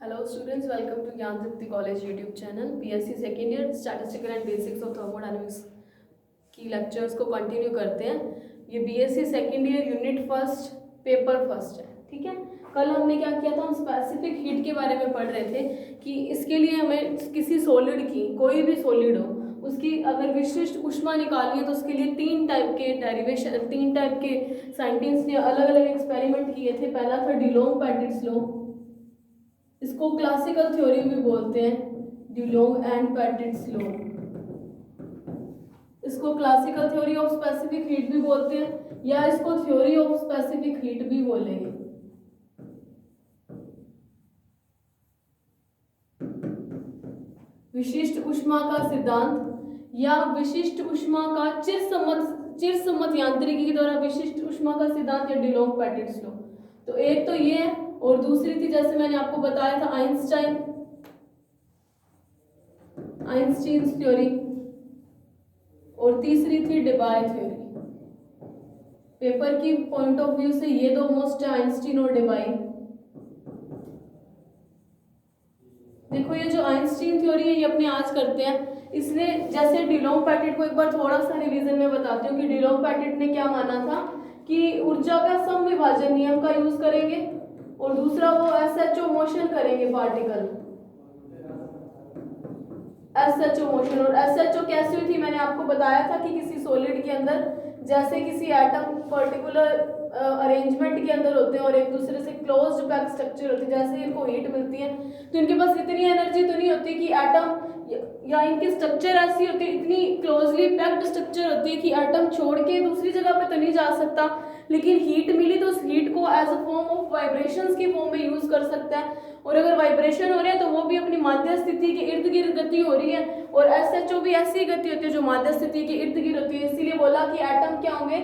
Hello students, welcome to Gyan Tripti College YouTube channel. BSc second year Statistical and Basics of Thermodynamics की lectures को continue करते हैं। ये BSc second year unit first paper first है, ठीक है। कल हमने क्या किया था, हम स्पेसिफिक हीट के बारे में पढ़ रहे थे कि इसके लिए हमें किसी सॉलिड की, कोई भी सॉलिड हो, उसकी अगर विशिष्ट ऊष्मा निकालनी है तो उसके लिए तीन टाइप के डेरिवेशन, तीन टाइप के साइंटिस्ट ने अलग अलग एक्सपेरिमेंट किए थे। पहला था डिलोंग-पेटिट्स लॉ, इसको क्लासिकल थ्योरी भी बोलते हैं, डिलोंग एंड पेटिट्स लॉ। इसको classical theory of specific heat भी बोलते हैं या इसको थ्योरी ऑफ स्पेसिफिक हीट भी बोलेंगे। विशिष्ट ऊष्मा का सिद्धांत या विशिष्ट ऊष्मा का चिरसम्मत यांत्रिकी के द्वारा विशिष्ट ऊष्मा का सिद्धांत या डिलोंग पेटिट्स लॉ। तो एक तो ये है, और दूसरी थी जैसे मैंने आपको बताया था आइंस्टाइन थ्योरी, और तीसरी थी डेबाय थ्योरी। पेपर की पॉइंट ऑफ व्यू से ये दो मोस्ट है, आइंस्टीन और डेबाय। देखो ये जो आइंस्टीन थ्योरी है ये अपने आज करते हैं, इसने जैसे डिलोंग पेटिट को एक बार थोड़ा सा रिवीजन में बताती हूँ कि डिलोंग पेटिट ने क्या माना था कि ऊर्जा का समविभाजन नियम का यूज करेंगे, और दूसरा वो SHO मोशन करेंगे, पार्टिकल SHO मोशन। और SHO कैसी हुई थी, मैंने आपको बताया था कि किसी सॉलिड के अंदर जैसे किसी एटम पर्टिकुलर अरेंजमेंट के अंदर होते हैं और एक दूसरे से क्लोज्ड पैक स्ट्रक्चर होती है, जैसे इनको हीट मिलती है तो इनके पास इतनी एनर्जी तो नहीं होती कि एटम या इनकी स्ट्रक्चर ऐसी होती है, इतनी क्लोजली पैक्ड स्ट्रक्चर होती है कि एटम छोड़ के दूसरी जगह पे तो नहीं जा सकता, लेकिन हीट मिली तो उस हीट को as a form of vibrations की फॉर्म में यूज कर सकता है। और अगर वाइब्रेशन हो रहे हैं तो वो भी अपनी माध्य स्थिति के इर्द गिर्द गति हो रही है, और SHO भी ऐसी गति होती है जो माध्य स्थिति के इर्द गिर्द होती है। इसीलिए बोला कि एटम क्या होंगे,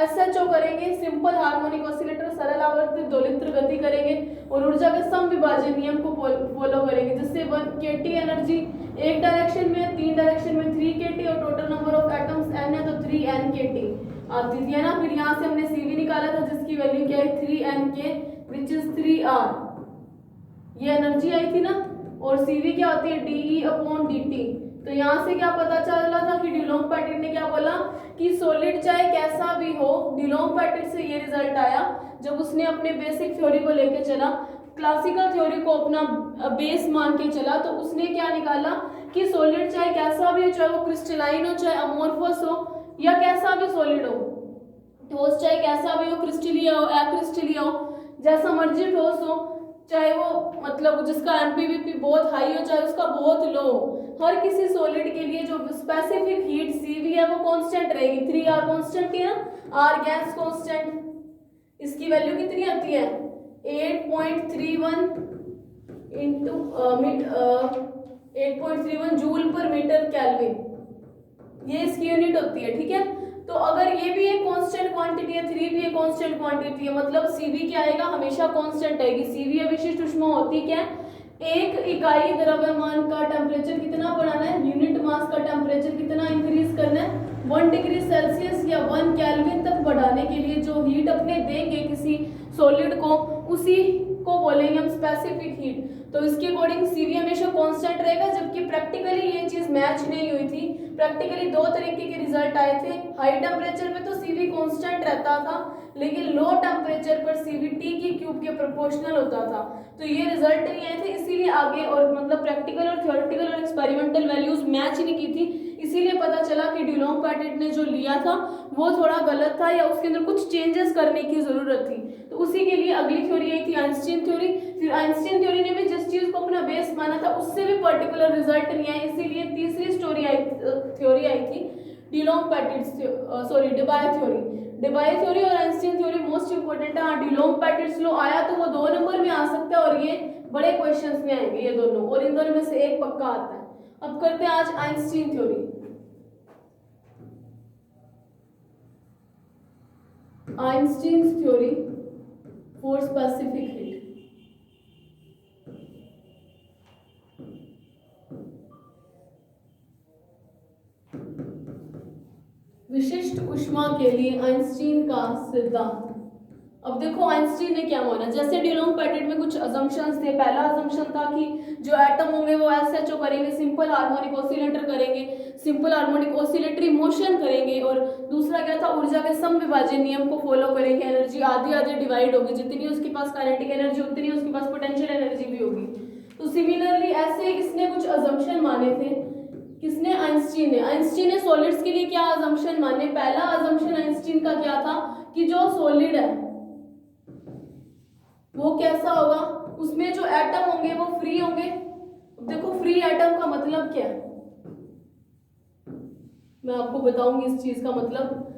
SHO करेंगे, सिंपल हार्मोनिक ऑसिलेटर, सरल आवर्ती दोलित्र गति करेंगे, और ऊर्जा के समविभाजन नियम को फॉलो करेंगे, जिससे 1 kT एनर्जी एक डायरेक्शन में, 3 डायरेक्शन में 3 kT, और total number of atoms n है तो 3 NKT आती है ना। फिर यहाँ से हमने CV निकाला था जिसकी वैल्यू क्या है 3NK विच इज 3R, ये एनर्जी आई थी ना। और CV क्या होती है DE/dt। तो यहाँ से क्या पता चला था कि डिलोंग पेटिट ने क्या बोला कि सॉलिड चाहे कैसा भी हो, डिलोंग पेटिट से ये रिजल्ट आया जब उसने अपने बेसिक थ्योरी को लेके चला, क्लासिकल थ्योरी को अपना बेस मान के चला, तो उसने क्या निकाला कि सॉलिड चाहे कैसा भी हो, चाहे वो क्रिस्टलाइन हो, चाहे अमोर्फस हो, या कैसा भी सॉलिड हो, ठोस चाहे कैसा भी हो, क्रिस्टलीय हो, अक्रिस्टलीय हो, जैसा मर्जी ठोस हो, चाहे वो मतलब जिसका MPVP बहुत हाई हो चाहे उसका बहुत लो हो, हर किसी सॉलिड के लिए जो स्पेसिफिक हीट CV है वो कांस्टेंट रहेगी। 3R कांस्टेंट है ना, R गैस कांस्टेंट, इसकी वैल्यू कितनी आती है 8.31 into 8.31 joule per metre kelvin, ये इसकी यूनिट होती है, ठीक है। तो अगर ये भी एक कांस्टेंट क्वांटिटी है, 3 भी एक कांस्टेंट क्वांटिटी है, मतलब CV क्या आएगा, हमेशा कांस्टेंट आएगी। CV या विशिष्ट ऊष्मा होती क्या है, एक इकाई द्रव्यमान का टेम्परेचर कितना बढ़ाना है, यूनिट मास का टेम्परेचर कितना इंक्रीज करना है, 1 डिग्री सेल्सियस या 1 केल्विन तक बढ़ाने के लिए जो हीट अपने देंगे किसी सॉलिड को, उसी को बोलेंगे हम स्पेसिफिक हीट। तो इसके अकॉर्डिंग CV हमेशा कांस्टेंट रहेगा, जबकि प्रैक्टिकली ये चीज मैच नहीं हुई थी। प्रैक्टिकली दो तरीके के रिजल्ट आए थे, हाई टेम्परेचर पे तो CV कांस्टेंट रहता था, लेकिन लो टेम्परेचर पर CV T³ के प्रोपोर्शनल होता था। तो ये रिजल्ट नहीं आए थे, इसीलिए आगे और मतलब प्रैक्टिकल और थ्योरेटिकल और एक्सपेरिमेंटल वैल्यूज मैच नहीं की थी, इसीलिए पता चला कि डिलोंग पेटिट ने जो लिया था वो थोड़ा गलत था या उसके अंदर कुछ चेंजेस करने की जरूरत थी। तो उसी के लिए अगली थ्योरी आई थी आइंस्टीन थ्योरी। फिर आइंस्टीन थ्योरी ने भी जिस चीज को अपना बेस माना था उससे भी पर्टिकुलर रिजल्ट नहीं आया, इसीलिए तीसरी थ्योरी आई थी डिलोंग पेटिट्स, sorry Debye theory. Debye theory और आइंस्टीन थ्योरी मोस्ट इंपोर्टेंट है। डिलोंग पेटिट्स लॉ आया तो वो 2 नंबर में आ सकता है और ये बड़े क्वेश्चंस में आएंगे ये दोनों, और इन दोनों में से एक पक्का आता है। अब करते हैं आज Einstein theory. Einstein theory for specific heat. विशिष्ट ऊष्मा के लिए आइंस्टीन का सिद्धांत। अब देखो आइंस्टीन ने क्या माना, जैसे डुलोंग पेटिट में कुछ अजम्पशंस थे। पहला अजम्पशन था कि जो एटम होंगे वो एसएचओ करेंगे, सिंपल हार्मोनिक ऑसिलेटर करेंगे, सिंपल हार्मोनिक ऑसिलेटरी मोशन करेंगे। और दूसरा क्या था, ऊर्जा के समविभाजन नियम को फॉलो करेंगे, एनर्जी आधी आधी डिवाइड होगी, जितनी उसके पास काइनेटिक एनर्जी उतनी उसके पास पोटेंशियल एनर्जी भी होगी। तो सिमिलरली ऐसे इसने कुछ अजम्पशन माने थे। किसने? आइंस्टीन ने सॉलिड्स के लिए क्या अजम्पशन माने? पहला अजम्पशन आइंस्टीन का क्या था कि जो सॉलिड है वो कैसा होगा, उसमें जो एटम होंगे वो फ्री होंगे। देखो फ्री एटम का मतलब क्या है, मैं आपको बताऊंगी इस चीज का मतलब।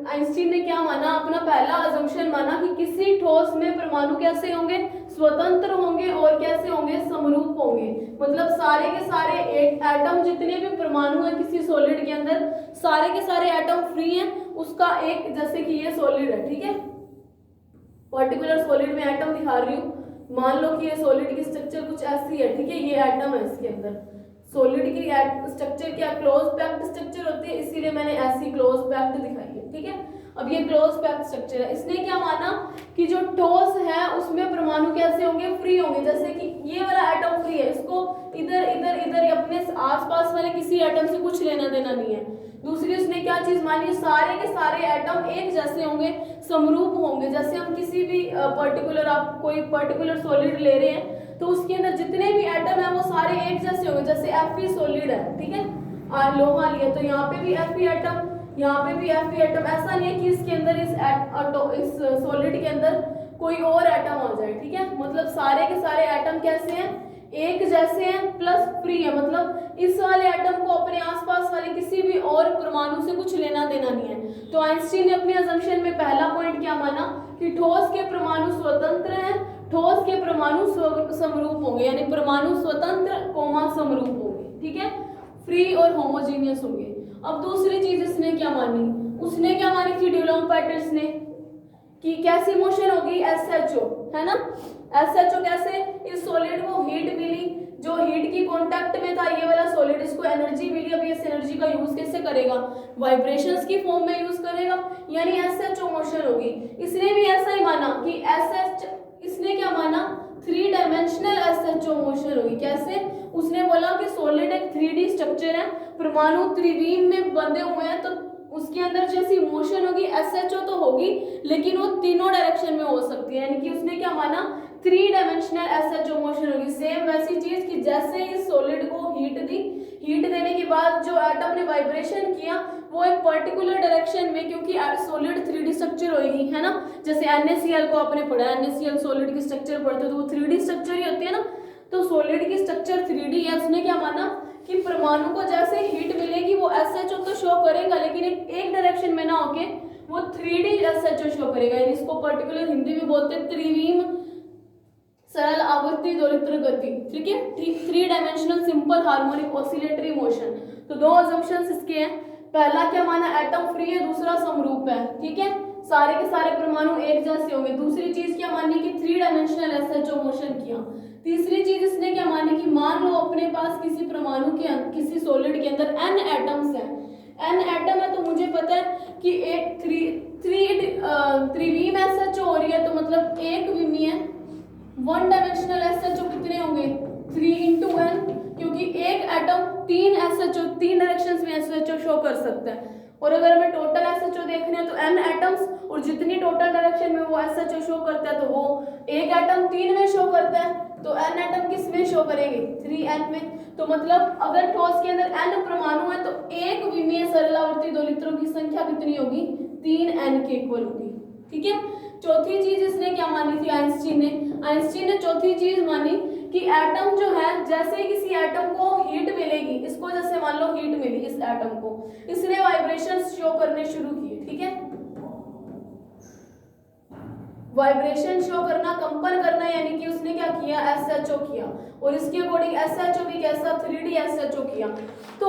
आइंस्टीन ने क्या माना, अपना पहला अजम्पशन माना कि किसी ठोस में परमाणु कैसे होंगे, स्वतंत्र होंगे और कैसे होंगे, समरूप होंगे। मतलब सारे के सारे एटम, जितने भी परमाणु हैं किसी सॉलिड के अंदर, सारे के सारे एटम फ्री हैं। उसका एक, जैसे कि ये सॉलिड है, ठीक है, पर्टिकुलर सॉलिड में एटम दिखा रही हूँ। मान लो कि ये सॉलिड की स्ट्रक्चर कुछ ऐसी है, ठीक है, ये एटम है इसके अंदर। सॉलिड की स्ट्रक्चर क्या क्लोज पैक्ड स्ट्रक्चर होती है, इसीलिए मैंने ऐसी क्लोज पैक्ड दिखाई है, ठीक है। अब ये क्लोज पैक्ड स्ट्रक्चर है। इसने क्या माना कि जो ठोस है उसमें परमाणु कैसे होंगे, फ्री होंगे। जैसे कि ये वाला एटम फ्री है, इसको इधर इधर इधर अपने आसपास वाले किसी एटम से कुछ लेना देना नहीं है। दूसरी उसने क्या चीज मानी, सारे के सारे एटम एक जैसे होंगे, समरूप होंगे। जैसे हम किसी भी पर्टिकुलर, आप कोई पर्टिकुलर सॉलिड ले रहे हैं तो उसके अंदर जितने भी एटम है वो सारे एक जैसे होंगे। जैसे Fe सॉलिड है, ठीक है, लोहा लिया तो यहाँ पे भी Fe एटम, यहाँ पे भी Fe एटम। ऐसा नहीं है कि इसके अंदर इस सॉलिड के अंदर कोई और एटम आ जाए, ठीक है। मतलब सारे के सारे एटम कैसे हैं, एक जैसे हैं, प्लस फ्री है। मतलब इस वाले एटम को अपने आसपास वाले किसी भी और परमाणु से कुछ लेना देना नहीं है। तो आइंस्टीन ने अपने अजम्पशन में पहला पॉइंट क्या माना कि ठोस के परमाणु स्वतंत्र हैं, ठोस के परमाणु समरूप होंगे, यानी परमाणु स्वतंत्र कोमा समरूप होंगे, ठीक है, फ्री और होमोजीनियस होंगे। अब दूसरी चीज इसने क्या मानी, उसने क्या मानी थी डुलोंग पेटिट ने, कि कैसी मोशन होगी, एसएचओ, है ना। एसएचओ कैसे, इस सॉलिड को हीट मिली, जो हीट की कांटेक्ट में था ये वाला सॉलिड, इसको एनर्जी मिली। अब इस एनर्जी का यूज कैसे करेगा, वाइब्रेशंस की फॉर्म में यूज करेगा, यानी एसएचओ मोशन होगी। इसने भी ऐसा ही माना कि इसने क्या माना, 3 डायमेंशनल एसएचओ मोशन होगी। कैसे, उसने बोला कि सॉलिड एक 3D स्ट्रक्चर है, परमाणु त्रिविम में बंधे हुए हैं, तो उसके अंदर जैसी मोशन होगी एसएचओ तो होगी, लेकिन वो तीनों डायरेक्शन में हो सकती है। यानी कि उसने क्या माना, 3 डायमेंशनल एसएचओ मोशन होगी। सेम वैसी चीज कि जैसे इस सॉलिड को हीट दी, हीट देने के बाद जो एटम ने वाइब्रेशन किया वो एक पर्टिकुलर डायरेक्शन में, क्योंकि सॉलिड 3D स्ट्रक्चर होगी, है ना। जैसे NaCl को आपने पढ़ा, NaCl सॉलिड की स्ट्रक्चर पढ़ते तो वो 3D स्ट्रक्चर ही होती है ना। तो सॉलिड की स्ट्रक्चर 3D है। उसने क्या माना कि परमाणु को जैसे हीट मिलेगी वो एसएचओ तो शो करेगा, लेकिन एक डायरेक्शन में ना होके वो 3D एसएचओ शो करेगा। यानी इसको पर्टिकुलर हिंदी में बोलते हैं त्रिविम सरल आवर्ती दोलित्र गति, ठीक है, 3 dimensional simple harmonic oscillatory motion. तो 2 अजम्पशंस इसके हैं। पहला क्या माना, एटम फ्री है, दूसरा समरूप है, ठीक है, सारे के सारे परमाणु एक जैसे होंगे। दूसरी चीज क्या मानी कि 3 डायमेंशनल एसएचओ मोशन किया। तीसरी चीज इसने क्या मानी कि मान लो अपने पास किसी परमाणु के किसी सॉलिड के अंदर n एटम्स हैं, n एटम है, तो मुझे पता है कि एक त्रिविम एसएचओ हो रही है, तो मतलब एक विमीय 1 डायमेंशनल एसएचओ कितने होंगे, 3 × n, क्योंकि एक एटम 3 एसएचओ 3 डायरेक्शंस में एसएचओ शो कर सकता है। और अगर हमें टोटल एसएचओ देखने हैं तो n एटम्स, और जितनी टोटल डायरेक्शन में वो एसएचओ शो करता है तो वो एक एटम 3 में शो करता है, तो n एटम किस में शो करेंगे, 3n में। तो मतलब अगर ठोस के अंदर n परमाणु है तो एक विमीय सरलावर्ती दोलित्रों की संख्या कितनी होगी, 3n के इक्वल होगी, ठीक है। चौथी चीज इसने क्या मानी थी आइंस्टीन ने चौथी चीज मानी कि एटम जो है, जैसे किसी एटम को हीट मिलेगी, इसको जैसे मान लो हीट मिली इस एटम को, इसने वाइब्रेशंस शो करने शुरू किए, ठीक है, वाइब्रेशन शो करना, कंपन करना, यानी कि उसने क्या किया, एसएचओ किया। और इसके अकॉर्डिंग एसएचओ भी कैसा, 3D एसएचओ किया। तो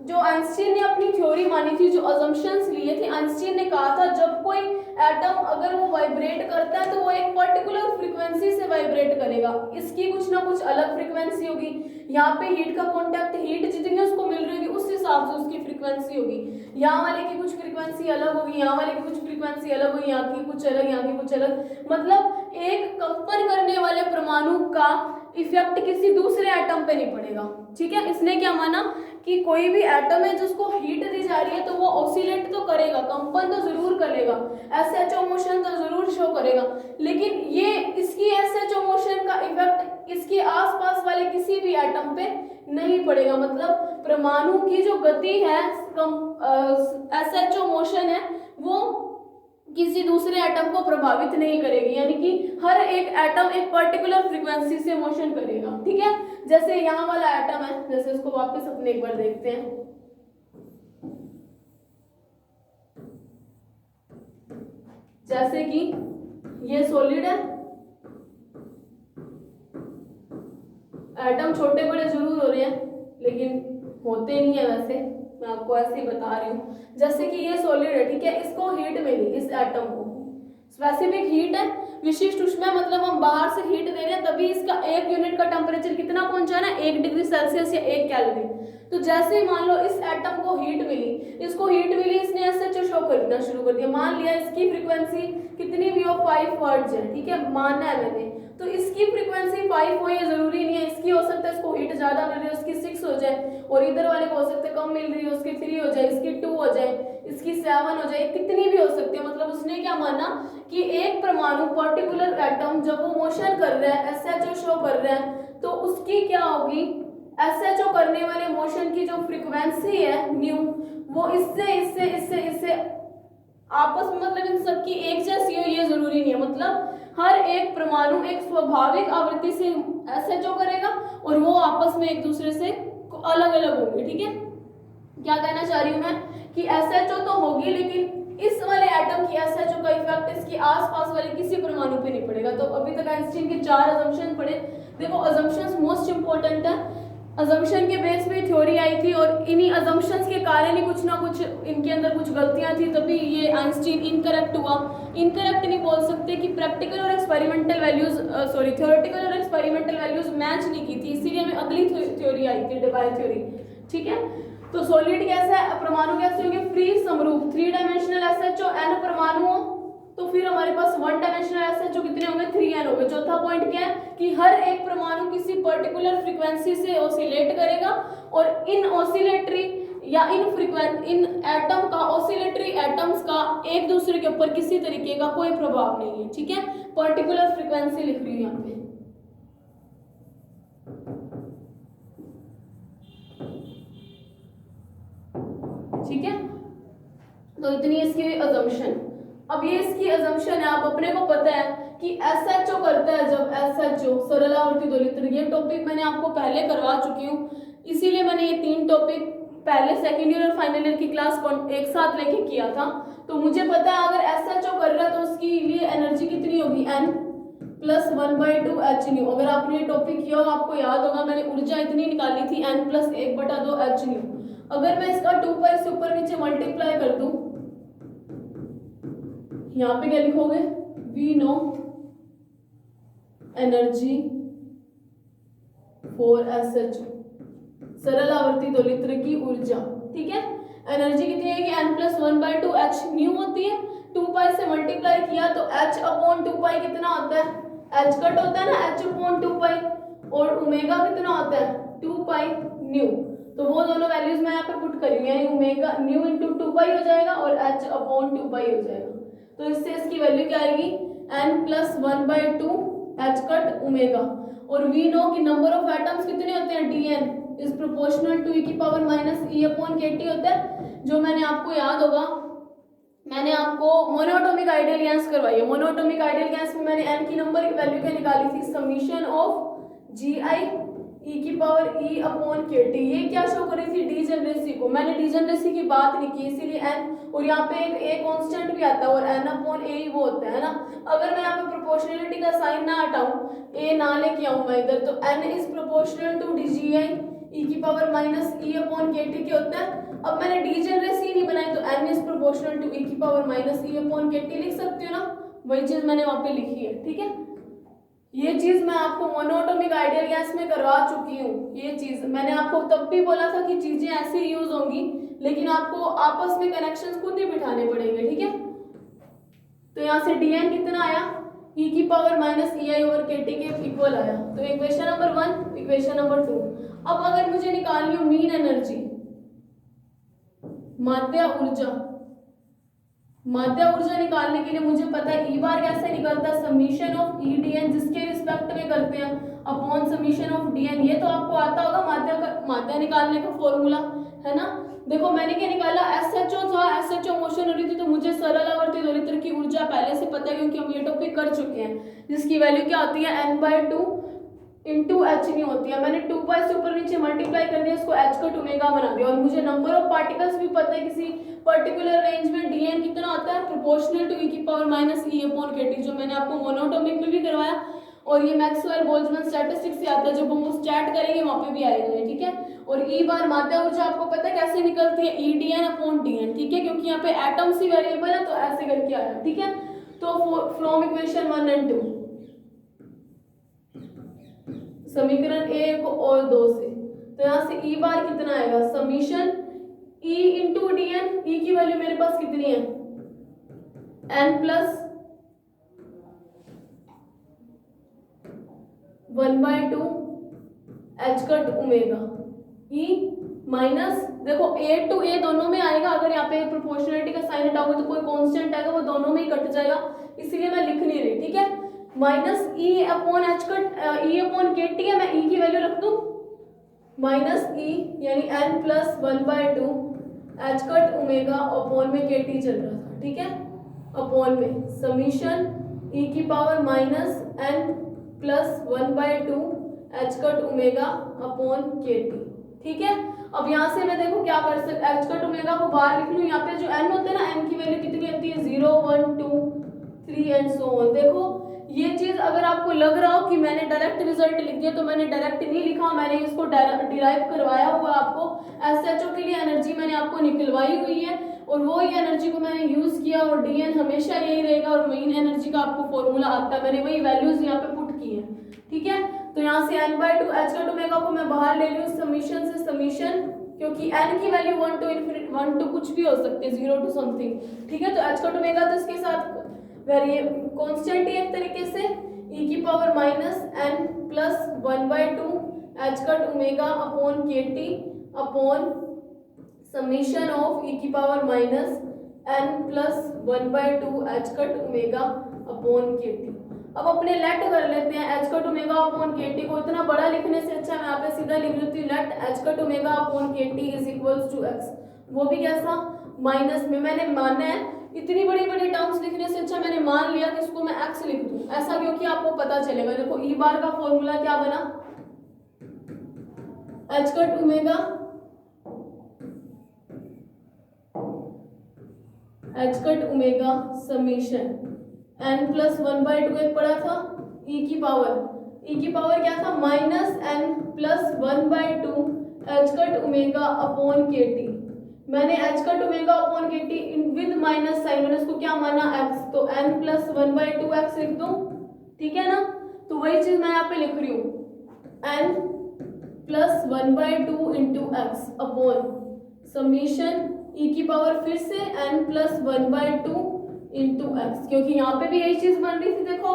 जो आइंस्टीन ने अपनी थ्योरी मानी थी, जो अजम्पशंस लिए थे, आइंस्टीन ने कहा था जब कोई एटम अगर वो वाइब्रेट करता है तो वो एक पर्टिकुलर फ्रीक्वेंसी से वाइब्रेट करेगा, इसकी कुछ ना कुछ अलग फ्रीक्वेंसी होगी। यहाँ पे हीट का कांटेक्ट, हीट जितनी उसको मिल रही होगी उस हिसाब से उसकी फ्रीक्वेंसी होगी। यहाँ वाले की कुछ फ्रीक्वेंसी अलग होगी, यहाँ वाले की कुछ फ्रीक्वेंसी अलग हुई, यहाँ की कुछ अलग, यहाँ की कुछ अलग, मतलब एक कंपन करने वाले परमाणु का इफेक्ट किसी दूसरे एटम पे नहीं पड़ेगा। ठीक है, इसने क्या माना कि कोई भी एटम है जिसको हीट दी जा रही है तो वो ऑसिलेट तो करेगा, कंपन तो जरूर करेगा, एसएचओ मोशन तो जरूर शो करेगा, लेकिन ये इसकी एसएचओ मोशन का इफेक्ट इसके आसपास वाले किसी भी एटम पे नहीं पड़ेगा। मतलब परमाणु की जो गति है, एसएचओ मोशन है, वो किसी दूसरे एटम को प्रभावित नहीं करेगी, यानी कि हर एक एटम एक पर्टिकुलर फ्रीक्वेंसी से मोशन करेगा। ठीक है, जैसे यहाँ वाला एटम है, जैसे इसको वापस अपने एक बार देखते हैं। जैसे कि ये सॉलिड है, एटम छोटे बड़े जरूर हो रहे हैं लेकिन होते नहीं है, वैसे मैं आपको ऐसे ही बता रही हूँ। जैसे कि ये सॉलिड है, ठीक है, इसको हीट मिली, इस एटम को स्पेसिफिक हीट है, विशिष्ट ऊष्मा, मतलब हम बाहर से हीट दे रहे हैं तभी इसका 1 यूनिट का टेम्परेचर कितना पहुंचा है, 1 डिग्री सेल्सियस या 1 कैलोरी। तो जैसे ही मान लो इस एटम को हीट मिली, इसको हीट मिली, इसने एसएचओ शो करना शुरू कर दिया। मान लिया इसकी फ्रीक्वेंसी कितनी भी हो, 5 हर्ट्ज है, ठीक है, मानना है मैंने। तो इसकी फ्रीक्वेंसी 5 हो, ये जरूरी नहीं है, इसकी हो सकता है इसको हीट ज्यादा मिल रही है, उसकी 6 हो जाए, और इधर वाले को हो सकता है कम मिल रही है, उसकी 3 हो जाए, इसकी 2 हो जाए, इसकी 7 हो जाए, कितनी भी हो सकती है। मतलब उसने क्या माना कि एक परमाणु पर्टिकुलर एटम जब वो मोशन कर रहा है, एसएचओ शो कर रहा है, तो उसकी क्या होगी, एसएचओ करने वाले मोशन की जो फ्रीक्वेंसी है न्यू, वो इससे इससे इससे इससे आपस में, मतलब इन सबकी एक जैसी हो ये जरूरी नहीं है। मतलब हर एक परमाणु एक स्वाभाविक आवृत्ति से एसएचओ करेगा और वो आपस में एक दूसरे से अलग अलग होंगे। ठीक है, क्या कहना चाह रही हूँ मैं कि एसएचओ तो होगी लेकिन इस वाले एटम की एसएचओ का इफेक्ट इसके आसपास वाले किसी परमाणु पे नहीं पड़ेगा। तो अभी तक आइंस्टीन के 4 अजम्पशन पढ़े। देखो अजम्पशंस मोस्ट इंपॉर्टेंट है, अजम्पशन के बेस पे थ्योरी आई थी और इन्हीं अजम्पशंस के कारण ही कुछ ना कुछ इनके अंदर कुछ गलतियां थी, तभी ये आइंस्टीन इनकरेक्ट हुआ। इनकरेक्ट नहीं बोल सकते कि प्रैक्टिकल और एक्सपेरिमेंटल वैल्यूज, सॉरी थ्योरेटिकल और एक्सपेरिमेंटल वैल्यूज मैच नहीं की थी, इसीलिए हमें अगली थ्योरी आई थी, डेबाय थ्योरी। ठीक है, तो सॉलिड कैसा है, परमाणु कैसे होंगे, फ्री समरूप, 3 डायमेंशनल एसएचओ, एन परमाणु, तो फिर हमारे पास 1 डायमेंशनल एसएचओ कितने होंगे, 3n होंगे। चौथा पॉइंट क्या है कि हर एक परमाणु किसी पर्टिकुलर फ्रीक्वेंसी से ऑसिलेट करेगा और इन ऑसिलेटरी या इन एटम का, ऑसिलेटरी एटम्स का एक दूसरे के ऊपर किसी तरीके का कोई प्रभाव नहीं है। ठीक है, पर्टिकुलर फ्रीक्वेंसी लिख रही हूँ यहाँ पे। ठीक है, तो इतनी इसकी अजम्पशन। अब ये इसकी अजम्पशन है, आप अपने को पता है कि एसएचओ करता है जब एसएचओ सरल आवर्ती दोलित्र, ये टॉपिक मैंने आपको पहले करवा चुकी हूँ, इसीलिए मैंने ये 3 टॉपिक पहले सेकेंड ईयर और फाइनल ईयर की क्लास एक साथ लेके किया था। तो मुझे पता है अगर एसएचओ कर रहा है तो उसकी लिए एनर्जी कितनी होगी, n + 1/2 h न्यू। अगर आपने ये टॉपिक किया होगा आपको याद होगा, मैंने ऊर्जा इतनी निकाली थी, n + 1/2 h न्यू। अगर मैं इसका 2 पाई से ऊपर नीचे मल्टीप्लाई कर दूं, यहाँ पे क्या लिखोगे, we know energy for SHO, सरल आवर्ती दोलित्र की ऊर्जा। ठीक है, एनर्जी कितनी है कि n + 1/2 h न्यू होती है। 2 पाई से मल्टीप्लाई किया तो h/2 पाई कितना होता है, h कट होता है ना, h/2 पाई, और ओमेगा कितना होता है 2 पाई न्यू। तो वो दोनों वैल्यूज मैं यहाँ पे पुट करी हूँ, यानी ओमेगा न्यू इंटू 2 पाई हो जाएगा और h/2 पाई हो जाएगा। तो इससे इसकी वैल्यू क्या आएगी, n + 1/2 h कट ओमेगा। और वी नो कि नंबर ऑफ एटम्स कितने होते हैं, dn is proportional to e की पावर -e/kT होता है। जो मैंने आपको याद होगा, मैंने आपको मोनोएटॉमिक आइडियल गैस करवाई है। मोनोएटॉमिक आइडियल गैस में मैंने n की नंबर की वैल्यू क्या निकाली थी, समीशन ऑफ gi e की पावर e/kT। ये क्या शो कर रही थी, डीजेनरेसी को। मैंने डीजेनरेसी की बात नहीं की इसीलिए n, और यहाँ पे एक a कांस्टेंट भी आता है और n/a ही वो होता है ना। अगर मैं यहाँ पे प्रोपोर्शनलिटी का साइन ना हटाऊं, a ना लेके आऊं मैं इधर, तो n is proportional to dgi e की पावर -e/kT के होता है। अब मैंने डीजेनरेसी नहीं बनाई तो n is proportional to e की पावर -e/kT लिख सकती हूँ ना, वही चीज मैंने वहां पे लिखी है। ठीक है, ये चीज मैं आपको मोनोएटॉमिक आइडियल गैस में करवा चुकी हूँ। ये चीज मैंने आपको तब भी बोला था कि चीजें ऐसे यूज होंगी, लेकिन आपको आपस में कनेक्शंस खुद ही बिठाने पड़ेंगे। ठीक है, तो यहाँ से dn कितना आया, e की power minus ei over kt के इक्वल आया। तो इक्वेशन नंबर 1, इक्वेशन नंबर 2। अब अगर मुझे निकालनी हो मीन एनर्जी, माध्य ऊर्जा, माध्य ऊर्जा निकालने के लिए मुझे पता है ई बार कैसे निकलता है, summation of E D N जिसके रिस्पेक्ट में करते हैं upon summation of D N. ये तो आपको आता होगा माध्य निकालने का फॉर्मूला, है ना। देखो मैंने क्या निकाला, एस एच ओ था, एस एच ओ मोशन हो रही थी, तो मुझे सरल आवर्ती दोलित्र की ऊर्जा पहले से पता है क्योंकि हम ये टॉपिक कर चुके हैं, जिसकी वैल्यू क्या होती है n/2 इंटू एच नहीं होती है। मैंने 2 पाई से ऊपर नीचे मल्टीप्लाई कर दिया, इसको एच का ओमेगा बना दिया। और मुझे नंबर ऑफ पार्टिकल्स भी पता है, किसी पर्टिकुलर रेंज में डीएन कितना होता है, प्रोपोर्शनल टू ई की पावर माइनस ई अपॉन केटी, जो मैंने आपको मोनोटॉमिक में भी करवाया। और ये मैक्सवेल बोल्ट्जमैन स्टैटिस्टिक्स से आता है, जब हम स्टैट करेंगे वहां पे भी आएगा ये, ठीक है। और ई बार माध्य ऊर्जा आपको पता है कैसे निकलती है, E D N upon D N, ठीक है, क्योंकि यहाँ पे एटम्स ही वेरिएबल है तो ऐसे करके आया, ठीक है। तो फ्रॉम इक्वेशन 1 और 2, समीकरण 1 और 2 से, तो यहाँ से ई बार कितना आएगा, summation E into D N. E की वैल्यू मेरे पास कितनी है, n plus 1/2 H cut omega E minus, देखो a टू a दोनों में आएगा, अगर यहाँ पे प्रोपोर्शनलिटी का साइन हटाओगे तो कोई कांस्टेंट आएगा, वो दोनों में ही कट जाएगा, इसीलिए मैं लिख नहीं रही, ठीक है। Minus e upon H cut e upon K T है, मैं e की वैल्यू रख दूं माइनस e, यानी n plus 1/2 H cut omega upon में के टी चल रहा था, ठीक है, अपॉन में समीशन e की power minus n plus 1/2 H cut omega upon K T, ठीक है। अब यहाँ से मैं देखो क्या कर सकता, एच कट ओमेगा को बाहर लिख लूँ, यहाँ पे जो n होते हैं ना, n की वैल्यू कितनी होती है, 0 1 2 3 एंड सो ऑन। देखो ये चीज अगर आपको लग रहा हो कि मैंने डायरेक्ट रिजल्ट लिख दिया, तो मैंने डायरेक्ट नहीं लिखा, मैंने इसको डिराइव करवाया हुआ। आपको एसएचओ के लिए एनर्जी मैंने आपको निकलवाई हुई है और वो ही एनर्जी को मैंने यूज किया, और डीएन हमेशा यही रहेगा, और मेन एनर्जी का आपको फॉर्मूला आता है, मैंने वही वैल्यूज यहाँ पे पुट की है, ठीक है। तो यहाँ से n/2 एच कट ओमेगा को मैं बाहर ले लूँ समीशन से, समीशन क्योंकि n की वैल्यू 1 to इनफिनिटी 1 to कुछ भी हो सकती है, 0 to समथिंग, ठीक है। तो एच कट ओमेगा तो इसके साथ कांस्टेंट ही एक तरीके से, e की power minus n plus 1/2 H cut omega upon K T अपॉन समीशन ऑफ e की power minus n plus 1/2 H cut omega upon K T. अब अपने लेट कर लेते हैं, H cut omega upon K T को इतना बड़ा लिखने से अच्छा मैं यहाँ पे सीधा लिख लेती हूँ, let H cut omega upon K T is equals to X. वो भी कैसा, माइनस में, मैंने माना है इतनी बड़ी बड़ी टर्म्स लिखने से अच्छा मैंने मान लिया कि इसको मैं एक्स लिख दूं, ऐसा क्योंकि आपको पता चलेगा। देखो ई बार का फॉर्मूला क्या बना, H cut omega summation n plus 1/2 एक पड़ा था, e की पावर क्या था, minus n plus 1/2 H cut omega upon K T. मैंने H cut omega upon K T with minus sign, मैंने उसको क्या माना, x, तो n प्लस 1/2 x लिख दूं, ठीक है ना। तो वही चीज मैं यहाँ पे लिख रही हूँ, n plus 1/2 into X upon summation e की पावर फिर से n प्लस 1/2 इंटू एक्स, क्योंकि यहाँ पे भी यही चीज बन रही थी। देखो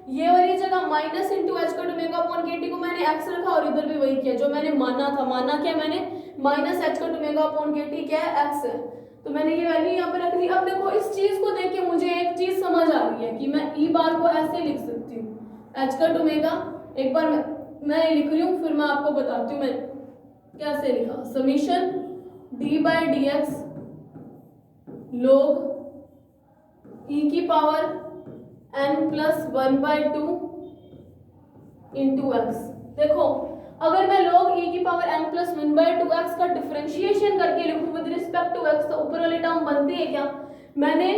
ये वाली जगह minus into H cut omega upon K T को मैंने एक्स रखा, और इधर भी वही किया जो मैंने माना था। माना क्या मैंने, minus H cut omega upon K T क्या है, एक्स है, तो मैंने ये वैल्यू यहाँ पे रख दी। अब देखो इस चीज को देख के मुझे एक चीज समझ आ रही है कि मैं ई बार को ऐसे लिख सकती हूँ, एच कट ओमेगा, एक बार मैं लिख रही हूँ फिर मैं आपको बताती हूँ मैं कैसे लिखा, summation D by D x log e की power n plus 1/2 into x. देखो अगर मैं log e की पावर n प्लस 1/2 एक्स का डिफरेंशिएशन करके लिखूं विद रिस्पेक्ट टू एक्स, तो ऊपर वाली टर्म बनती है क्या, मैंने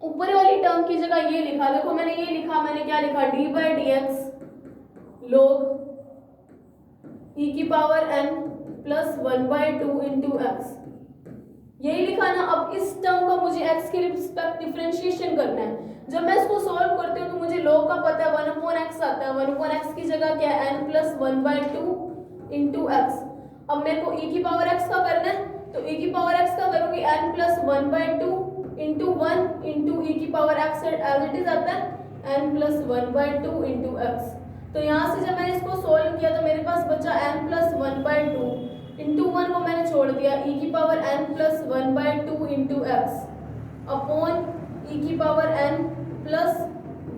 ऊपर वाली टर्म की जगह ये लिखा, देखो मैंने ये लिखा, मैंने क्या लिखा, D by D x log e की power n plus 1/2 into x, यही लिखा ना। अब इस टर्म का मुझे x के रिस्पेक्ट डिफरेंशिएशन करना है। जब मैं इसको सॉल्व करती हूँ तो मुझे log का पता है 1/x आता है, 1/x की जगह क्या है, n प्लस 1/2 इंटू एक्स। अब मेरे को e की पावर x का करना है, तो e की पावर x का करूंगी n plus 1/2 into 1 into E की power X as it is आता है n प्लस 1/2 इंटू एक्स। तो यहाँ से जब मैंने इसको सोल्व किया तो मेरे पास बचा n प्लस 1/2 इंटू 1 को मैंने छोड़ दिया, ई की power n plus 1/2 into X upon E की power n plus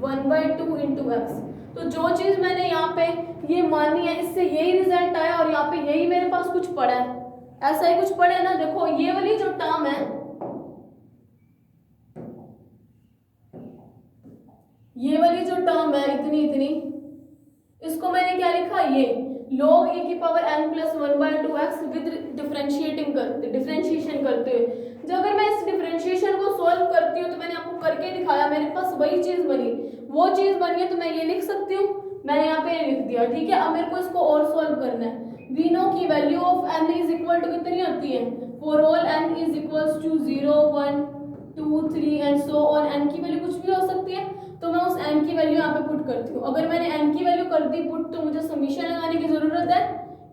1/2 into X. तो जो चीज़ मैंने यहाँ पे ये मानी है इससे यही रिजल्ट आया और यहाँ पे यही मेरे पास कुछ पड़ा है, ऐसा ही कुछ पड़ा है ना। देखो ये वाली जो टर्म है, ये वाली जो टर्म है इतनी इतनी, इसको मैंने क्या लिखा, ये log e की power n plus 1/2 x with differentiation करते हुए। जब अगर मैं इस डिफरेंशिएशन को सॉल्व करती हूँ तो मैंने आपको करके दिखाया, मेरे पास वही चीज बनी, वो चीज बनी है तो मैं ये लिख सकती हूँ, मैंने यहाँ पे ये लिख दिया, ठीक है। अब मेरे को इसको और सॉल्व करना है। वी नो की value of n is equal to कितनी होती है, for all n is equals to 0 1 2 3 and so on. n की वैल्यू कुछ भी हो सकती है, तो मैं उस n की वैल्यू यहाँ पे पुट करती हूँ। अगर मैंने n की वैल्यू कर दी पुट तो मुझे समीशन लगाने की जरूरत है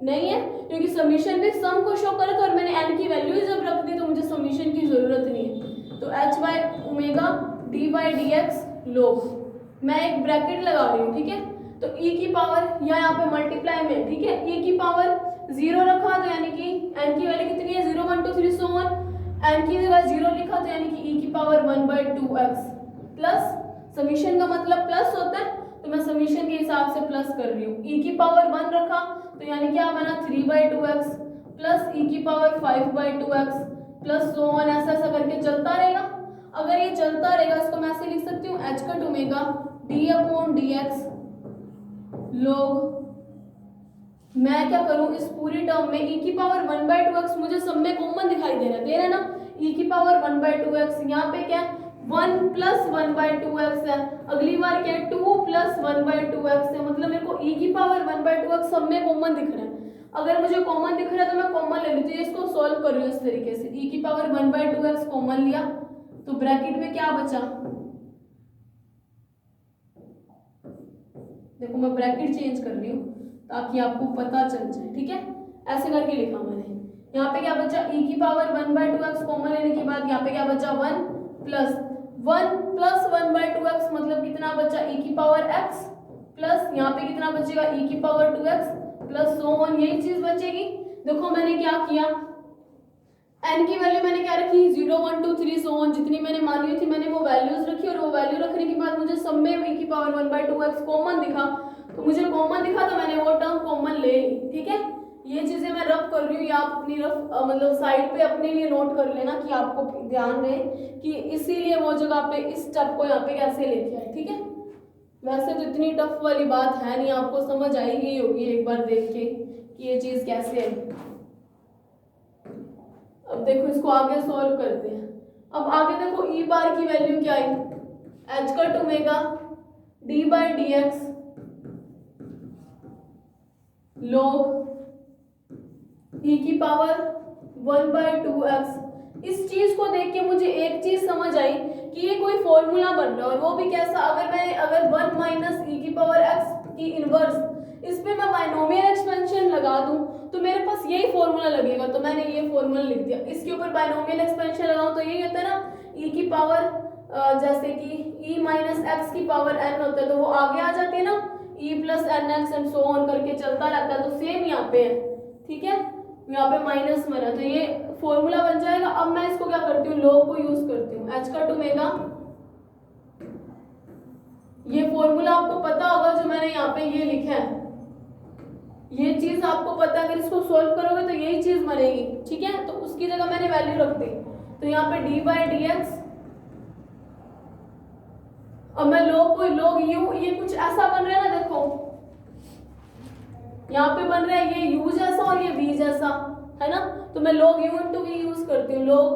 नहीं है, क्योंकि समीशन भी सम को शो करे तो, और मैंने n की वैल्यू ही जब रख दी तो मुझे समीशन की जरूरत नहीं है। तो h by omega d by D x log, मैं एक ब्रैकेट लगा रही हूँ, ठीक है। तो e की पावर या यहाँ पे मल्टीप्लाई में, ठीक है, e की पावर 0 रखा तो यानी कि n की वैल्यू कितनी है 0 1 2 3 सो ऑन, n की जगह 0 लिखा तो यानी कि e की पावर 1/2 एक्स प्लस, समीशन का मतलब प्लस होता है तो मैं समीशन के हिसाब से प्लस कर रही हूँ। e की पावर 1 रखा तो यानी क्या बना 3/2 एक्स प्लस e की power 5/2 x plus so on, ऐसा ऐसा करके चलता रहेगा। अगर ये चलता रहेगा इसको मैं ऐसे लिख सकती हूँ h cut omega d upon D x log, मैं क्या करूं इस पूरी टर्म में e की पावर 1/2 एक्स मुझे सब में कॉमन दिखाई दे रहा है ना, e की पावर 1/2 एक्स, यहाँ पे क्या है 1 प्लस 1/2 एक्स है, अगली बार क्या है 2 प्लस 1/2 एक्स है, मतलब मेरे को e की पावर 1/2 एक्स सब में कॉमन दिख रहा है। अगर मुझे कॉमन दिख रहा है तो मैं कॉमन ले लेती हूँ, इसको सॉल्व कर रही हूँ इस तरीके से, e की पावर 1/2 एक्स कॉमन लिया तो ब्रैकेट में क्या बचा, देखो मैं ब्रैकेट चेंज कर रही हूँ ताकि आपको पता चल जाए, ठीक है। ऐसे करके लिखा मैंने, यहाँ पे क्या बचा e की पावर 1/2 एक्स कॉमन लेने के बाद यहाँ पे क्या बचा 1 प्लस 1/2 एक्स, मतलब कितना बचा e की पावर x प्लस यहाँ पे कितना बचेगा e की power 2x plus so on, यही चीज बचेगी। देखो मैंने क्या किया, n की वैल्यू मैंने क्या रखी 0 1 2 3 सो ऑन, जितनी मैंने मानी थी मैंने वो वैल्यूज रखी, और वो वैल्यू रखने के बाद मुझे सब में e की पावर 1/2 एक्स कॉमन दिखा, तो मुझे कॉमन दिखा तो मैंने वो टर्म कॉमन ले ली, ठीक है। ये चीजें मैं रफ कर रही हूँ, या आप अपनी रफ मतलब साइड पे अपने लिए नोट कर लेना कि आपको ध्यान रहे कि इसीलिए वो जगह पे इस स्टेप को यहाँ पे कैसे लेके आए, ठीक है। वैसे तो इतनी टफ वाली बात है नहीं, आपको समझ आई ही होगी एक बार देख के कि ये चीज कैसे है। अब देखो इसको आगे सॉल्व करते हैं। अब आगे देखो e बार की वैल्यू क्या आई, h cut omega d by D x log e की पावर 1/2 एक्स। इस चीज को देख के मुझे एक चीज समझ आई कि ये कोई फॉर्मूला बन रहा है, और वो भी कैसा, अगर 1 माइनस e की पावर x की इनवर्स, इस पे मैं बाइनोमियल एक्सपेंशन लगा दूं तो मेरे पास यही फॉर्मूला लगेगा, तो मैंने ये फॉर्मूला लिख दिया। इसके ऊपर बाइनोमियल एक्सपेंशन लगाऊं तो यही होता है ना, e की पावर जैसे कि e माइनस एक्स की पावर n होता है तो वो आगे आ जाती है ना, e plus N X and so on करके चलता रहता है, तो सेम यहाँ पे है, ठीक है, यहाँ पे माइनस में है तो ये फॉर्मूला बन जाएगा। अब मैं इसको क्या करती हूँ, log को यूज करती हूँ, h कट ओमेगा, ये फॉर्मूला आपको पता होगा जो मैंने यहाँ पे ये लिखा है, ये चीज आपको पता है, अगर इसको सोल्व करोगे तो यही चीज बनेगी, ठीक है। तो उसकी जगह मैंने वैल्यू रख दी, तो यहाँ पे d बाई डी एक्स, अब मैं log u, ये कुछ ऐसा बन रहा है ना, देखो यहाँ पे बन रहा है ये u जैसा और ये v जैसा है ना, तो मैं log u into v use करती हूँ, log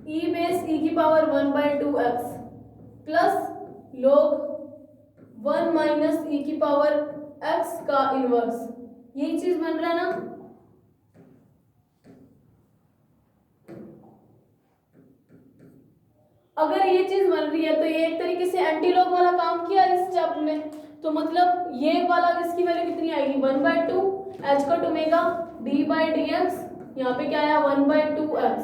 e बेस e की power 1/2 x plus log 1 minus e की पावर x का इनवर्स, यही चीज बन रहा है ना। अगर ये चीज बन रही है तो ये एक तरीके से एंटी लॉग वाला काम किया इस स्टेप में, तो मतलब ये वाला इसकी वैल्यू कितनी आएगी 1/2 h cut omega d by D x, यहाँ पे क्या आया 1/2 x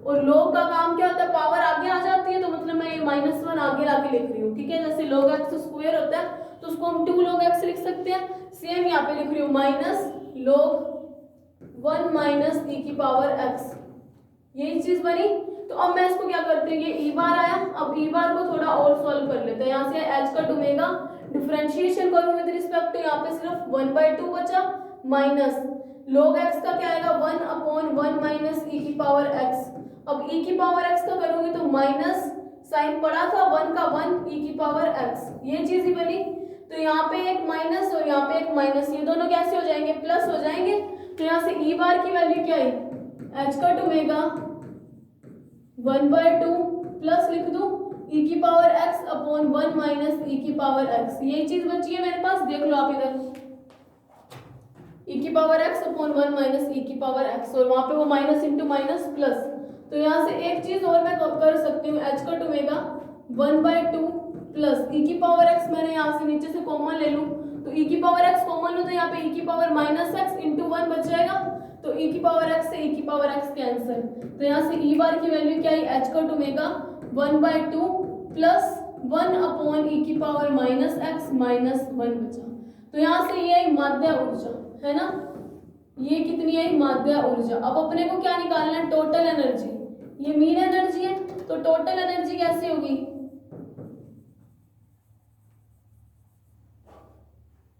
और log का काम क्या होता है, पावर आगे आ जाती है तो मतलब मैं ये -1 आगे लाके लिख रही हूँ, ठीक है। जैसे log x स्क्वायर होता है तो उसको हम 2 log x लिख सकते हैं, सेम यहाँ पे लिख रही हूँ -log 1 माइनस e की पावर x, यही चीज बनी। तो अब मैं इसको क्या करती हूँ, ये ई बार आया, अब ई बार को थोड़ा और सॉल्व कर लेते हैं। यहाँ से h कट ओमेगा डिफरेंशिएशन करूँ विद रिस्पेक्ट तो यहाँ पे सिर्फ 1/2 बचा, माइनस log x का क्या आएगा 1/1 माइनस e की पावर x। अब e की पावर x का करूंगी तो माइनस साइन पड़ा था 1 का 1 e की पावर x, ये चीज ही बनी। तो यहाँ पे एक माइनस और यहाँ पे एक माइनस, ये दोनों कैसे हो जाएंगे, प्लस हो जाएंगे। तो यहाँ से e बार की वैल्यू क्या आई, h कट ओमेगा 1/2 प्लस लिख दूं e की power x upon 1 minus e की पावर x, ये चीज बची है मेरे पास, देख लो आप इधर e की power x upon 1 minus e की पावर x, और वहां पे वो माइनस इंटू माइनस प्लस। तो यहाँ से एक चीज और मैं कर सकती हूँ, h cut omega 1/2 plus e की पावर x, मैंने यहाँ से नीचे से कॉमन ले लूँ तो e की पावर x कॉमन लूँ तो यहाँ पे e की पावर -x इंटू 1 बच जाएगा, तो e की पावर x से e की पावर x कैंसिल। तो यहाँ से e बार की वैल्यू क्या आई, h cut omega 1/2 plus 1 upon e की पावर -x माइनस 1 बचा। तो यहाँ से ये आई माध्य ऊर्जा, है ना, ये कितनी है माध्य ऊर्जा। अब अपने को क्या निकालना है, टोटल एनर्जी, ये मीन एनर्जी है तो टोटल एनर्जी कैसे होगी,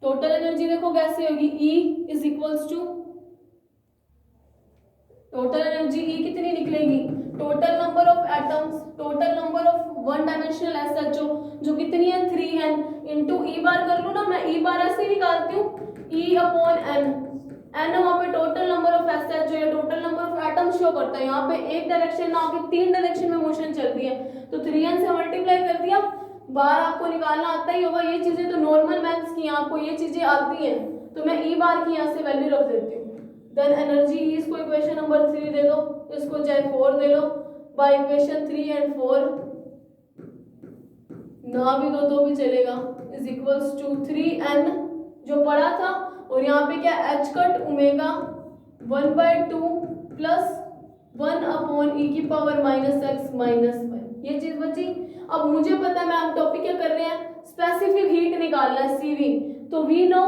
टोटल एनर्जी देखो कैसे होगी, E is equals to total energy E कितनी निकलेगी, total number of atoms, total number of one dimensional SHO जो कितनी है 3n इंटू ई बार कर लूँ ना, मैं ई बार ऐसे ही निकालती हूँ E अपॉन n वहाँ पे टोटल नंबर ऑफ SHO या total number of atoms show करता है। यहाँ पे एक डायरेक्शन ना होकर 3 डायरेक्शन में मोशन चल रही है तो 3n से मल्टीप्लाई कर दिया, बार आपको निकालना आता ही होगा, ये चीजें तो नॉर्मल मैथ्स की आपको ये चीजें आती हैं, तो मैं ई बार की यहाँ से वैल्यू रख देती हूँ। देन एनर्जी, इसको इक्वेशन नंबर 3 दे दो, इसको चाहे 4 दे लो, बाय इक्वेशन 3 एंड 4 ना भी दो तो भी चलेगा, इज इक्वल्स टू 3n जो पड़ा था, और यहाँ पे क्या h cut omega 1/2 plus 1 upon e की पावर -x माइनस 1, ये चीज बची। अब मुझे पता है मैं आप टॉपिक क्या कर रहे हैं, स्पेसिफिक हीट निकालना है CV, तो वी नो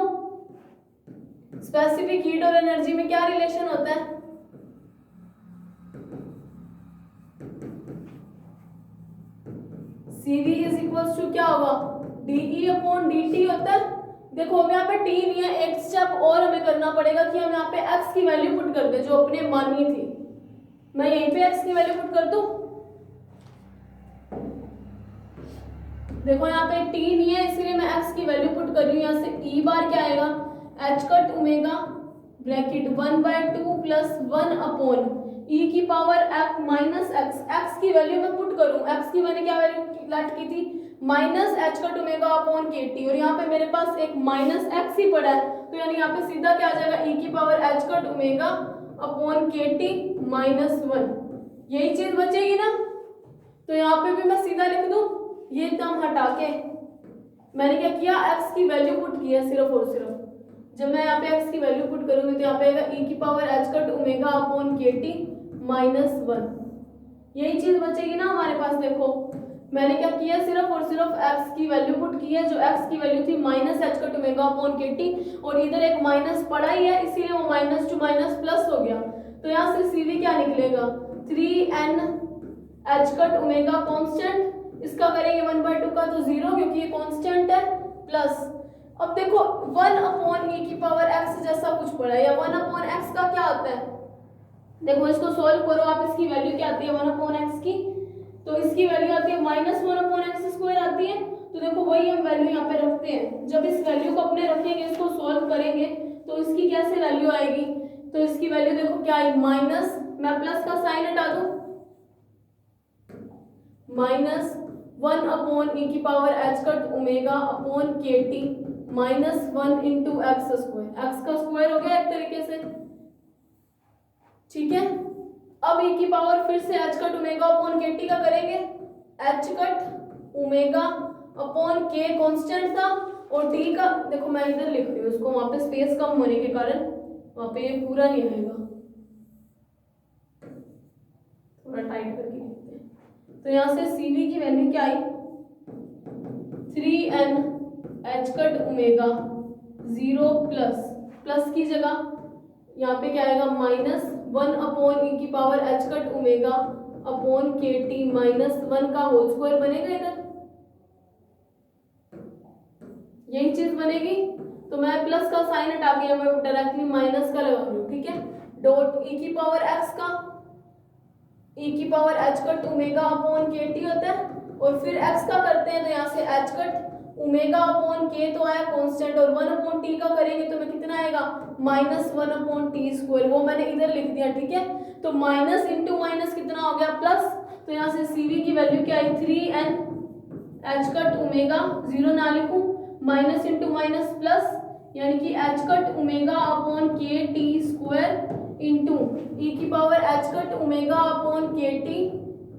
स्पेसिफिक हीट और एनर्जी में क्या रिलेशन होता है, CV इज इक्वल्स टू क्या होगा DE अपॉन DT होता है। देखो अब यहाँ पे T नहीं है, एक स्टेप और हमें करना पड़ेगा कि हम यहाँ पे x की वैल्यू पुट कर दे जो अपने मानी थी, मैं यहीं पे x की वैल्यू पुट कर दूं, देखो यहाँ पे T नहीं है इसलिए मैं x की वैल्यू पुट कर रही हूँ। यहाँ से E बार क्या आएगा, h cut omega bracket 1/2 plus 1 upon e की पावर f माइनस x की वैल्यू मैं पुट करूँ, x की मैंने क्या वैल्यू लट की थी minus h cut omega upon kt, और यहाँ पे मेरे पास एक माइनस x ही पड़ा है तो यानी यहाँ पे सीधा क्या आ जाएगा e की power h cut omega upon kt minus 1, यही चीज बचेगी ना। तो यहाँ पे भी मैं सीधा लिख दूं, ये टर्म हटा के मैंने क्या किया x की वैल्यू पुट की है सिर्फ और सिर्फ, जब मैं यहाँ पे x की वैल्यू पुट करूंगी तो यहाँ पे आएगा e की power h cut omega upon kt minus 1, यही चीज बचेगी ना हमारे पास। देखो मैंने क्या किया सिर्फ और सिर्फ x की वैल्यू पुट की है, जो x की वैल्यू थी minus h cut omega upon kt, और इधर एक माइनस पड़ा ही है इसीलिए वो माइनस टू माइनस प्लस हो गया। तो यहाँ से CV क्या निकलेगा 3n h cut omega constant, इसका करेंगे 1/2 का तो 0 क्योंकि ये कांस्टेंट है, प्लस अब देखो 1 अपॉन e की पावर x जैसा कुछ पड़ा है, या 1 अपॉन x का क्या होता है, देखो इसको सोल्व करो आप, इसकी वैल्यू क्या आती है 1 अपॉन x की, तो इसकी वैल्यू आती है -1 अपॉन x स्क्वायर आती है। तो देखो वही हम वैल्यू यहाँ पे रखते हैं, जब इस वैल्यू को अपने रखेंगे इसको सोल्व करेंगे तो इसकी कैसे वैल्यू आएगी, तो इसकी वैल्यू देखो क्या आई माइनस, मैं प्लस का साइन हटा दूं, -1 अपॉन e की power h cut omega upon kt -1 into x square, x का स्क्वायर हो गया एक तरीके से, ठीक है। अब e की पावर फिर से h cut omega upon kt का करेंगे, h cut omega upon k constant था, और d का देखो मैं इधर लिख रही हूँ इसको, वहां पे स्पेस कम होने के कारण वहां पे ये पूरा नहीं आएगा, थोड़ा टाइट करके लिखते हैं। तो यहाँ से CV की वैल्यू क्या आई 3n h cut omega 0 plus की जगह यहाँ पे क्या आएगा -1/e h cut omega upon KT -1 का होल स्क्वायर बनेगा। इधर यही चीज बनेगी। तो मैं प्लस का साइन हटा के मैं डायरेक्टली माइनस का लगा रही हूँ, ठीक है। डॉट e⁻x का e⁻h cut omega upon KT होता है और फिर x का करते हैं तो यहाँ से h cut omega upon k तो आया कांस्टेंट और 1/t का करेंगे तो मैं कितना आएगा -1/t²। वो मैंने इधर लिख दिया, ठीक है। तो माइनस इंटू माइनस कितना हो गया प्लस। तो यहाँ से CV की वैल्यू क्या आई 3n h कट ओमेगा 0 ना लिखूं माइनस इंटू माइनस प्लस यानी कि h cut omega upon KT² into e⁻h cut omega upon KT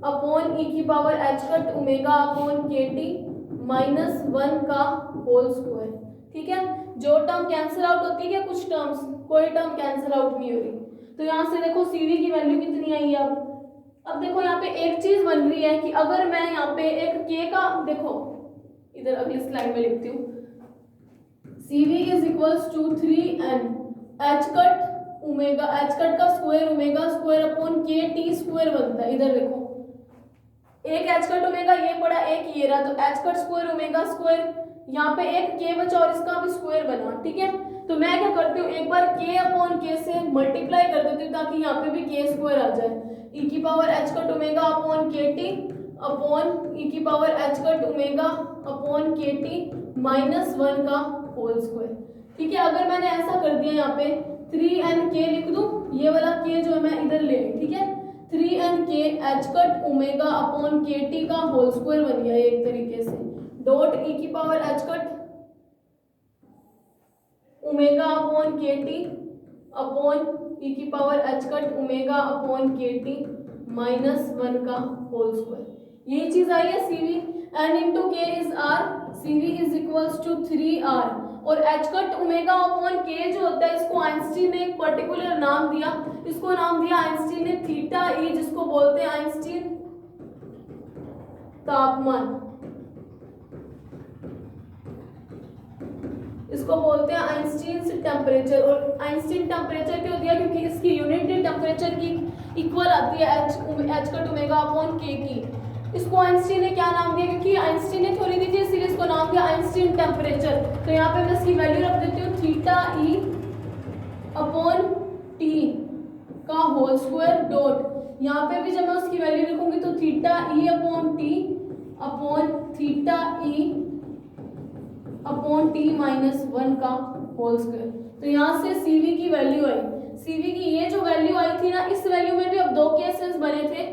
upon e⁻h cut omega upon KT -1 का होल स्क्वायर, ठीक है। जो टर्म कैंसिल आउट होती है क्या कुछ टर्म्स, कोई टर्म कैंसिल आउट नहीं हो रही। तो यहाँ से देखो CV की वैल्यू कितनी आई अब देखो यहाँ पे एक चीज बन रही है कि अगर मैं यहाँ पे एक k का देखो इधर अगली स्लाइड में लिखती हूँ CV is equals to 3n h cut omega h cut का square omega square upon KT² बनता है। इधर देखो एक h कट ओमेगा ये पड़ा एक ये रहा तो h cut square omega square यहाँ पे एक k बचा और इसका भी स्क्वायर बना, ठीक है। तो मैं क्या करती हूँ एक बार k अपॉन k से मल्टीप्लाई कर देती हूँ ताकि यहाँ पे भी k² आ जाए e⁻h cut omega upon KT upon e⁻h cut omega upon KT -1 का होल स्क्वायर, ठीक है। अगर मैंने ऐसा कर दिया यहाँ पे 3nk लिख दूं ये वाला k जो है मैं इधर ले, ठीक है। 3nk h cut omega upon KT का होल स्क्वायर बन गया एक तरीके से dot e⁻h cut omega upon KT upon e⁻h cut omega upon KT -1 का होल स्क्वायर। यही चीज आई है CV n into k is r CV is equals to 3r और h cut omega upon k जो होता है इसको आइंस्टीन ने एक पर्टिकुलर नाम दिया, इसको नाम दिया आइंस्टीन ने थीटा e जिसको बोलते हैं आइंस्टीन तापमान, इसको बोलते हैं आइंस्टीन टेम्परेचर। और आइंस्टीन टेम्परेचर क्यों दिया क्योंकि इसकी यूनिट टेम्परेचर की इक्वल आती है h cut omega upon k की। इसको आइंस्टीन ने क्या नाम दिया क्योंकि आइंस्टीन ने थ्योरी दी थी इसलिए इसको नाम दिया आइंस्टीन टेम्परेचर। तो यहाँ पे मैं इसकी वैल्यू रख देती हूँ थीटा e अपॉन t का होल स्क्वायर डॉट यहाँ पे भी जब मैं उसकी वैल्यू लिखूंगी तो theta e upon t upon theta e upon t -1 का होल स्क्वायर। तो यहाँ से CV की वैल्यू आई, CV की ये जो वैल्यू आई थी ना इस वैल्यू में भी अब दो केसेस बने थे।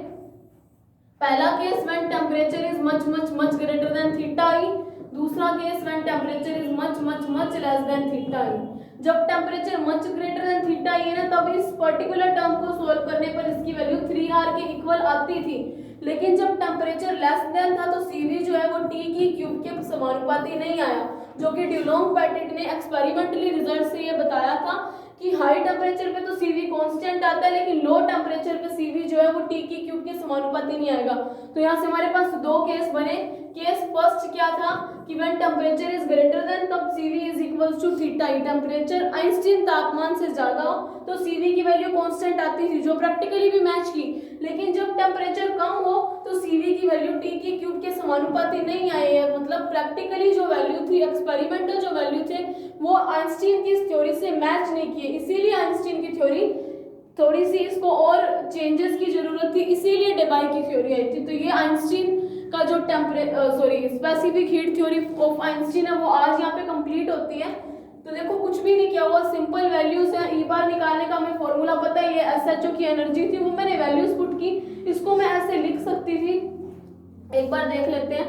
पहला case when temperature is much greater than theta E, दूसरा case when temperature is much less than theta E. जब temperature much greater than theta E है ना तब इस पर्टिकुलर टर्म को सॉल्व करने पर इसकी वैल्यू 3r के इक्वल आती थी, लेकिन जब टेम्परेचर लेस देन था तो CV जो है वो T की क्यूब के समानुपाती नहीं आया, जो कि ड्यूलोंग पेटिट ने एक्सपेरिमेंटली रिजल्ट से ये बताया था कि हाई टेम्परेचर पे तो CV कांस्टेंट आता है लेकिन लो टेम्परेचर पे CV जो है वो T की क्यूब के समानुपाती नहीं आएगा। तो यहाँ से हमारे पास दो केस बने। केस फर्स्ट क्या था कि when temperature is greater than तब CV इज इक्वल्स टू थीटा ई। टेम्परेचर आइंस्टीन तापमान से ज्यादा हो तो CV की वैल्यू कांस्टेंट आती थी जो प्रैक्टिकली भी मैच की, लेकिन जब टेम्परेचर कम हो तो CV की वैल्यू T की क्यूब के समानुपाती नहीं आई है। मतलब प्रैक्टिकली जो वैल्यू थी एक्सपेरिमेंटल जो वैल्यू थे वो आइंस्टीन की इस थ्योरी से मैच नहीं किए, इसीलिए आइंस्टीन की थ्योरी थोड़ी सी इसको और चेंजेस की जरूरत थी, इसीलिए डेबाई की थ्योरी आई थी। तो ये आइंस्टीन का जो specific heat theory of Einstein है वो आज यहाँ पे कंप्लीट होती है। तो देखो कुछ भी नहीं किया हुआ, सिंपल वैल्यूज है। ई बार निकालने का हमें फॉर्मूला पता है, ये SHO की एनर्जी थी वो मैंने वैल्यूज पुट की, इसको मैं ऐसे लिख सकती थी। एक बार देख लेते हैं।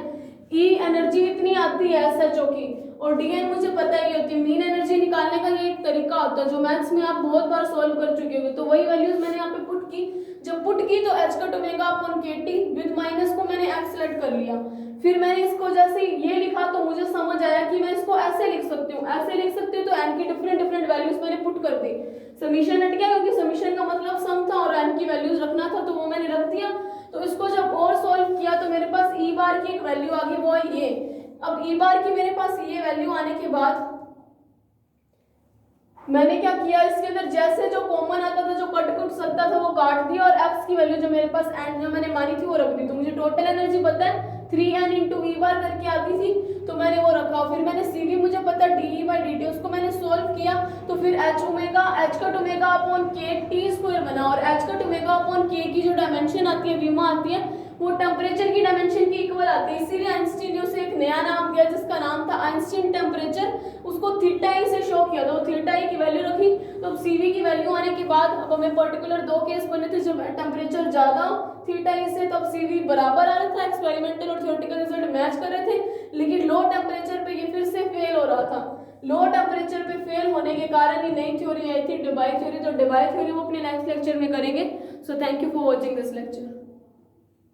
E एनर्जी इतनी आती है SHO की और DN मुझे पता ही होती है। मीन एनर्जी निकालने का ये एक तरीका होता है जो मैथ्स में आप बहुत बार सॉल्व कर चुके होंगे। तो वही वैल्यूज मैंने यहाँ पे पुट की। जब पुट की तो h cut omega upon KT with minus को मैंने x सेलेक्ट कर लिया। फिर मैंने इसको जैसे ये लिखा तो मुझे समझ आया कि मैं इसको ऐसे लिख सकती हूँ, ऐसे लिख सकती हूँ। तो n की डिफरेंट वैल्यूज मैंने पुट कर दी। समीशन हट गया क्योंकि समीशन का मतलब सम था और n की वैल्यूज रखना था, तो वो मैंने रख दिया। तो इसको जब और सॉल्व किया तो मेरे पास ई बार की एक वैल्यू आ गई, वो है ये। अब ई बार की मेरे पास ये वैल्यू आने के बाद मैंने क्या किया, इसके अंदर जैसे जो कॉमन आता था, जो कट सकता था, वो काट दिया और x की वैल्यू जो मेरे पास एंड जो मैंने मानी थी वो रख दी। तो मुझे टोटल एनर्जी पता है 3n इंटू ई बार करके आती थी, तो मैंने वो रखा। फिर मैंने CV मुझे पता डी बाई डी टी, उसको मैंने सोल्व किया तो फिर h omega, h cut omega upon k T square बना, और h cut omega upon k की जो डायमेंशन आती है, विमा आती है, वो टेम्परेचर की डायमेंशन की इक्वल आती है। इसीलिए आइंस्टीन ने उसे एक नया नाम दिया जिसका नाम था आइंस्टीन टेम्परेचर, उसको थीटा ई से शो किया, तो थीटा ई की वैल्यू रखी। तो अब CV की वैल्यू आने के बाद अब हमें पर्टिकुलर दो केस बने थे जब टेम्परेचर ज्यादा थीटा ई से, तब CV बराबर आ रहा था, एक्सपेरिमेंटल और थ्योरेटिकल रिजल्ट मैच कर रहे थे। लेकिन लो टेम्परेचर पे ये फिर से फेल हो रहा था। लो टेम्परेचर पे फेल होने के कारण ही नई थ्योरी आई थी डेबाय थ्योरी। तो डेबाय थ्योरी वो अपने नेक्स्ट लेक्चर में करेंगे। So thank you for watching this lecture.